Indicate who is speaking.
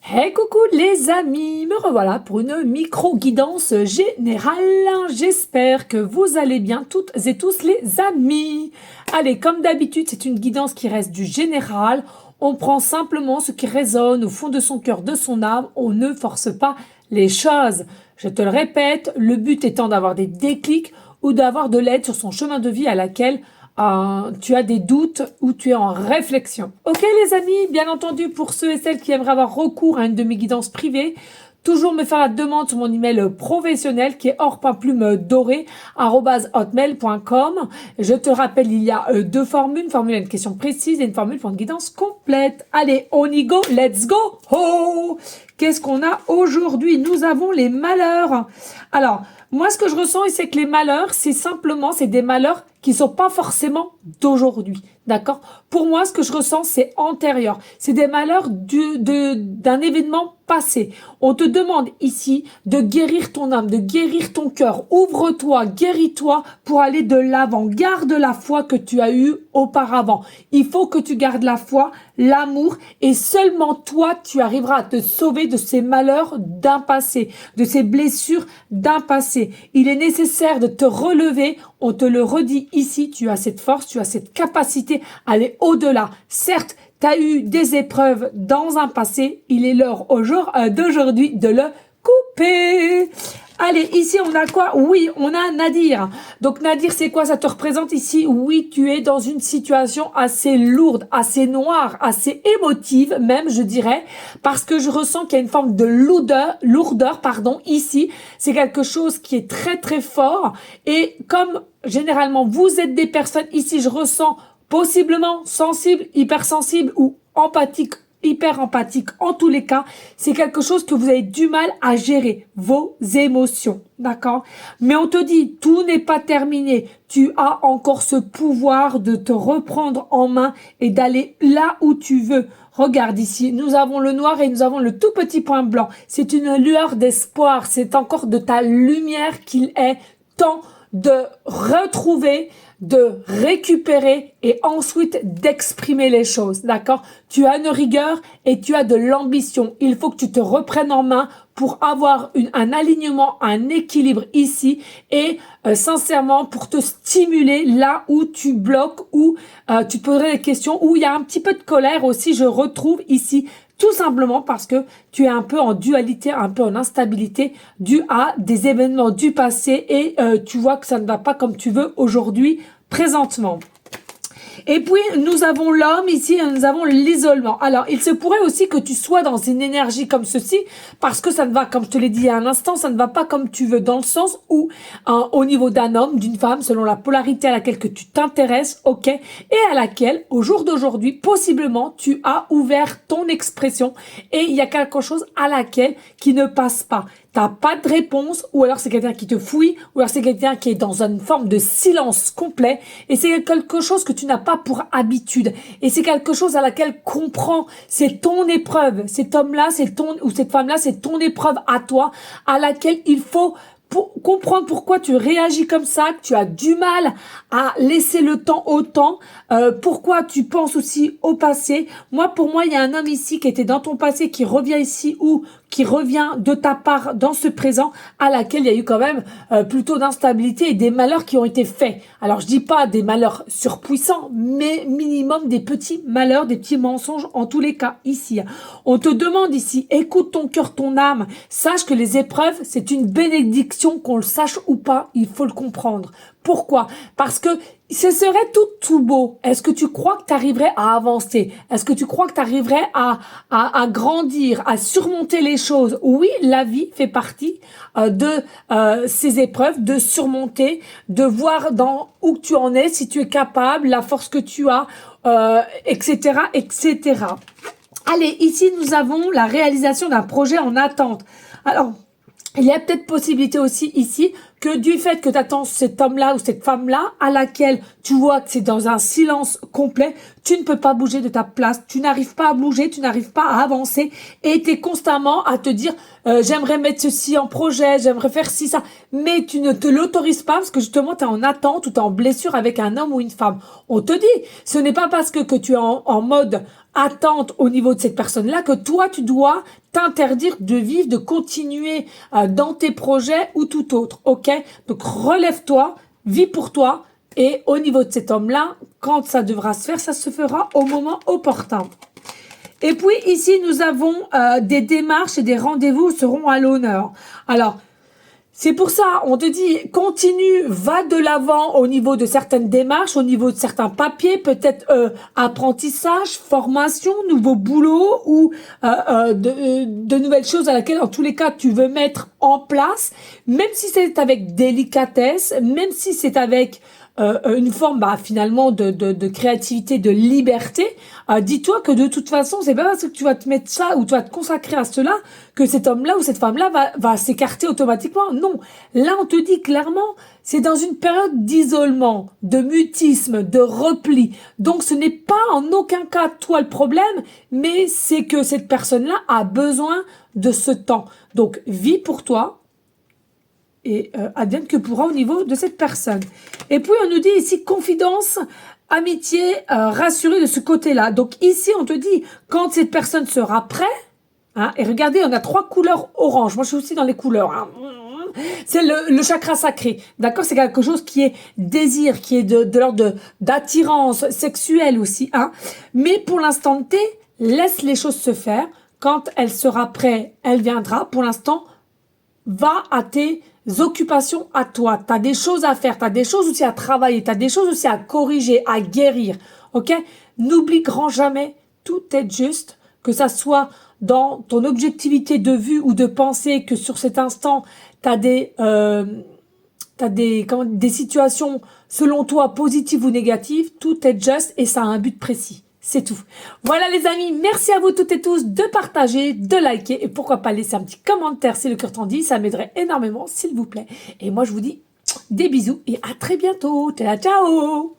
Speaker 1: Hey coucou les amis, me revoilà pour une micro-guidance générale. J'espère que vous allez bien toutes et tous les amis. Allez, comme d'habitude, c'est une guidance qui reste du général. On prend simplement ce qui résonne au fond de son cœur, de son âme. On ne force pas les choses. Je te le répète, le but étant d'avoir des déclics ou d'avoir de l'aide sur son chemin de vie à laquelle tu as des doutes ou tu es en réflexion. Ok les amis, bien entendu, pour ceux et celles qui aimeraient avoir recours à une de mes guidances privées, toujours me faire la demande sur mon email professionnel qui est or.plume-doré@hotmail.com. Je te rappelle, il y a deux formules, une formule à une question précise et une formule pour une guidance complète. Allez, on y go, let's go. Oh, qu'est-ce qu'on a aujourd'hui? Nous avons les malheurs. Alors, moi, ce que je ressens, c'est que les malheurs, c'est des malheurs qui sont pas forcément d'aujourd'hui. D'accord? Pour moi, ce que je ressens, c'est antérieur. C'est des malheurs d'un événement passé. On te demande ici de guérir ton âme, de guérir ton cœur. Ouvre-toi, guéris-toi pour aller de l'avant. Garde la foi que tu as eue auparavant. Il faut que tu gardes la foi, l'amour, et seulement toi, tu arriveras à te sauver de ces malheurs d'un passé, de ces blessures d'un passé. Il est nécessaire de te relever. On te le redit ici, tu as cette force, tu as cette capacité à aller au-delà. Certes, tu as eu des épreuves dans un passé, il est l'heure d'aujourd'hui de le couper. Allez, ici on a quoi? Oui, on a Nadir. Donc Nadir, c'est quoi? Ça te représente ici? Oui, tu es dans une situation assez lourde, assez noire, assez émotive même, je dirais, parce que je ressens qu'il y a une forme de lourdeur, ici. C'est quelque chose qui est très très fort. Et comme généralement vous êtes des personnes ici, je ressens possiblement sensible, hypersensible ou empathique, hyper empathique. En tous les cas, c'est quelque chose que vous avez du mal à gérer, vos émotions, d'accord? Mais on te dit, tout n'est pas terminé. Tu as encore ce pouvoir de te reprendre en main et d'aller là où tu veux. Regarde ici, nous avons le noir et nous avons le tout petit point blanc. C'est une lueur d'espoir. C'est encore de ta lumière qu'il est temps de retrouver, de récupérer et ensuite d'exprimer les choses, d'accord? Tu as une rigueur et tu as de l'ambition. Il faut que tu te reprennes en main pour avoir un alignement, un équilibre ici et sincèrement pour te stimuler là où tu bloques, où tu te poserais des questions, où il y a un petit peu de colère aussi, je retrouve ici. Tout simplement parce que tu es un peu en dualité, un peu en instabilité dû à des événements du passé et tu vois que ça ne va pas comme tu veux aujourd'hui, présentement. Et puis, nous avons l'homme ici, nous avons l'isolement. Alors, il se pourrait aussi que tu sois dans une énergie comme ceci, parce que ça ne va, comme je te l'ai dit il y a un instant, ça ne va pas comme tu veux, dans le sens où, au niveau d'un homme, d'une femme, selon la polarité à laquelle que tu t'intéresses, ok, et à laquelle, au jour d'aujourd'hui, possiblement, tu as ouvert ton expression, et il y a quelque chose à laquelle qui ne passe pas. T'as pas de réponse, ou alors c'est quelqu'un qui te fouille, ou alors c'est quelqu'un qui est dans une forme de silence complet, et c'est quelque chose que tu n'as pas pour habitude, et c'est quelque chose à laquelle comprends, c'est ton épreuve, cet homme-là, ou cette femme-là, c'est ton épreuve à toi, à laquelle il faut comprendre pourquoi tu réagis comme ça, que tu as du mal à laisser le temps au temps, pourquoi tu penses aussi au passé. Pour moi, il y a un homme ici qui était dans ton passé, qui revient ici ou qui revient de ta part dans ce présent, à laquelle il y a eu quand même plutôt d'instabilité et des malheurs qui ont été faits. Alors, je dis pas des malheurs surpuissants, mais minimum des petits malheurs, des petits mensonges en tous les cas ici. On te demande ici, écoute ton cœur, ton âme, sache que les épreuves, c'est une bénédiction, qu'on le sache ou pas, il faut le comprendre. Pourquoi? Parce que ce serait tout beau. Est-ce que tu crois que tu arriverais à avancer? Est-ce que tu crois que tu arriverais à grandir, à surmonter les choses? Oui, la vie fait partie de ces épreuves, de surmonter, de voir dans où tu en es, si tu es capable, la force que tu as, etc., etc. Allez, ici, nous avons la réalisation d'un projet en attente. Alors, il y a peut-être possibilité aussi ici que du fait que tu attends cet homme-là ou cette femme-là à laquelle tu vois que c'est dans un silence complet, tu ne peux pas bouger de ta place, tu n'arrives pas à bouger, tu n'arrives pas à avancer et tu es constamment à te dire j'aimerais mettre ceci en projet, j'aimerais faire ci, ça, mais tu ne te l'autorises pas parce que justement tu es en attente ou tu es en blessure avec un homme ou une femme. On te dit, ce n'est pas parce que tu es en mode attente au niveau de cette personne-là que toi, tu dois t'interdire de vivre, de continuer dans tes projets ou tout autre, ok? Donc, relève-toi, vis pour toi, et au niveau de cet homme-là, quand ça devra se faire, ça se fera au moment opportun. Et puis, ici, nous avons des démarches et des rendez-vous seront à l'honneur. Alors, c'est pour ça, on te dit, continue, va de l'avant au niveau de certaines démarches, au niveau de certains papiers, peut-être apprentissage, formation, nouveau boulot ou de nouvelles choses à laquelle, en tous les cas, tu veux mettre en place, même si c'est avec délicatesse, même si c'est avec une forme finalement de créativité, de liberté. Dis-toi que de toute façon, c'est pas parce que tu vas te mettre ça ou tu vas te consacrer à cela que cet homme-là ou cette femme-là va s'écarter automatiquement. Non, là on te dit clairement, c'est dans une période d'isolement, de mutisme, de repli. Donc ce n'est pas en aucun cas toi le problème, mais c'est que cette personne-là a besoin de ce temps. Donc vis pour toi. Et advienne que pourra au niveau de cette personne. Et puis on nous dit ici confidence, amitié, rassurée de ce côté-là. Donc ici on te dit quand cette personne sera prête, hein, et regardez on a 3 couleurs orange. Moi je suis aussi dans les couleurs. Hein. C'est le chakra sacré, d'accord? C'est quelque chose qui est désir, qui est de l'ordre d'attirance sexuelle aussi. Hein. Mais pour l'instant T, laisse les choses se faire. Quand elle sera prête, elle viendra. Pour l'instant, va à tes occupations à toi. Tu as des choses à faire, tu as des choses aussi à travailler, tu as des choses aussi à corriger, à guérir. Ok? N'oublie grand jamais, tout est juste, que ça soit dans ton objectivité de vue ou de pensée, que sur cet instant, tu as des situations selon toi positives ou négatives, tout est juste et ça a un but précis. C'est tout. Voilà les amis, merci à vous toutes et tous de partager, de liker et pourquoi pas laisser un petit commentaire si le cœur t'en dit, ça m'aiderait énormément s'il vous plaît. Et moi je vous dis des bisous et à très bientôt. Ciao ciao.